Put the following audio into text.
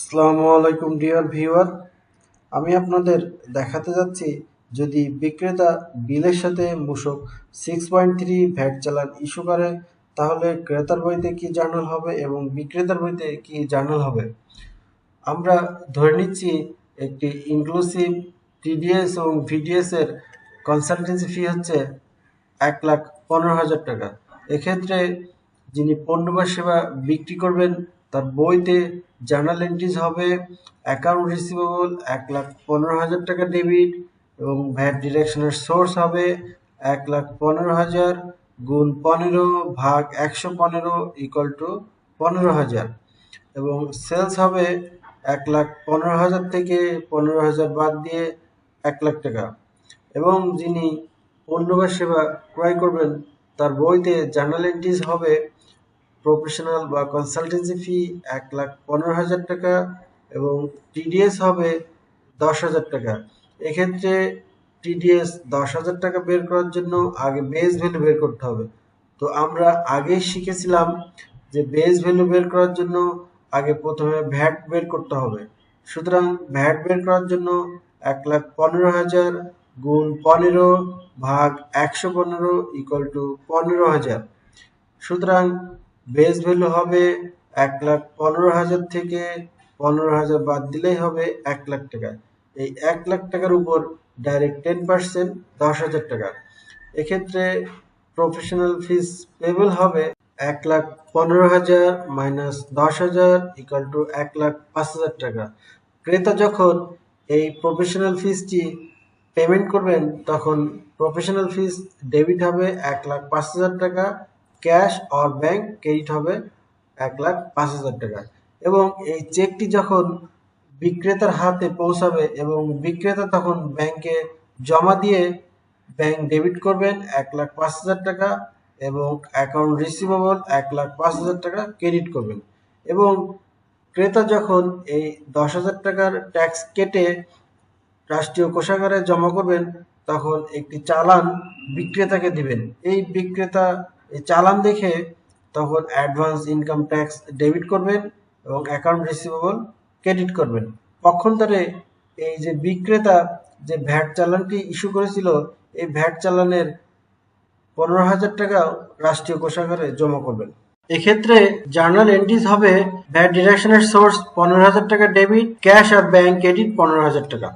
আসসালামু আলাইকুম dear viewer, আমি আপনাদের দেখাতে যাচ্ছি যদি বিক্রেতা বিলের সাথে মূসক 6.3 ভ্যাট চালান ইস্যু করে তাহলে ক্রেতার বইতে কি জার্নাল হবে এবং বিক্রেতার বইতে কি জার্নাল হবে। আমরা ধরে নিচ্ছি একটি ইনক্লুসিভ টিডিএস এবং ভিডিএস এর কনসালটেন্সি ফি হচ্ছে 1,15,000 টাকা। এক্ষেত্রে যিনি পণ্য বা সেবা বিক্রি করবেন তার বইতে জার্নাল এন্ট্রিজ হবে অ্যাকাউন্ট রিসিভেবল 1,15,000 টাকা ডেবিট এবং ভ্যাট ডিডাকশনের সোর্স হবে 1,15,000 গুণ 15 ভাগ 115 ইকুয়াল টু 15,000 এবং সেলস হবে 1,15,000 থেকে 15,000 বাদ দিয়ে 1,00,000 টাকা এবং যিনি পণ্য বা সেবা ক্রয় করবেন তার বইতে জার্নাল এন্ট্রিজ হবে প্রফেশনাল বা কনসালটেন্সি ফি 1,15,000 টাকা এবং টিডিএস হবে 10,000 টাকা। এক্ষেত্রে টিডিএস 10,000 টাকা বের করার জন্য আগে বেস ভ্যালু বের করতে হবে। তো আমরা আগে শিখেছিলাম যে বেস ভ্যালু বের করার জন্য আগে প্রথমে ভ্যাট বের করতে হবে। সুতরাং ভ্যাট বের করার জন্য 1,15,000 গুণ 15 ভাগ 115 ইকুয়াল টু 15,000। সুতরাং বেস ভ্যালু হবে 1,15,000 থেকে 15,000 বাদ দিলেই হবে 1,00,000 টাকা। এই 1,00,000 টাকার উপর ডাইরেক্ট 10% 10,000 টাকা। এক্ষেত্রে প্রফেশনাল ফিস পেবল হবে 1,15,000 মাইনাস 10,000 ইকুয়াল টু 1,05,000 টাকা। ক্রেতা যখন এই প্রফেশনাল ফিসটি পেমেন্ট করবেন তখন প্রফেশনাল ফিস ডেবিট হবে 1,05,000 টাকা, ক্যাশ অর ব্যাংক ক্রেডিট হবে 1,05,000 টাকা এবং এই চেকটি যখন বিক্রেতার হাতে পৌঁছাবে এবং বিক্রেতা তখন ব্যাংকে জমা দিয়ে ব্যাংক ডেবিট করবেন 1,05,000 টাকা এবং অ্যাকাউন্ট রিসিভেবল 1,05,000 টাকা ক্রেডিট করবেন এবং ক্রেতা যখন এই 10,000 টাকার ট্যাক্স কেটে রাষ্ট্রীয় কোষাগারে জমা করবেন তখন একটি চালান বিক্রেতাকে দিবেন। এই বিক্রেতা এই চালান দেখে তখন অ্যাডভান্স ইনকাম ট্যাক্স ডেবিট করবেন এবং অ্যাকাউন্ট রিসিভেবল ক্রেডিট করবেন। পক্ষান্তরে এই যে বিক্রেতা যে ভ্যাট চালানটি ইস্যু করেছিল এই ভ্যাট চালানের 15,000 টাকা রাষ্ট্রীয় কোষাগারে জমা করবেন। এক্ষেত্রে জার্নাল এন্ট্রিজ হবে ভ্যাট ডিডাকশনের সোর্স 15,000 টাকা ডেবিট, ক্যাশ আর ব্যাংক ক্রেডিট 15,000 টাকা।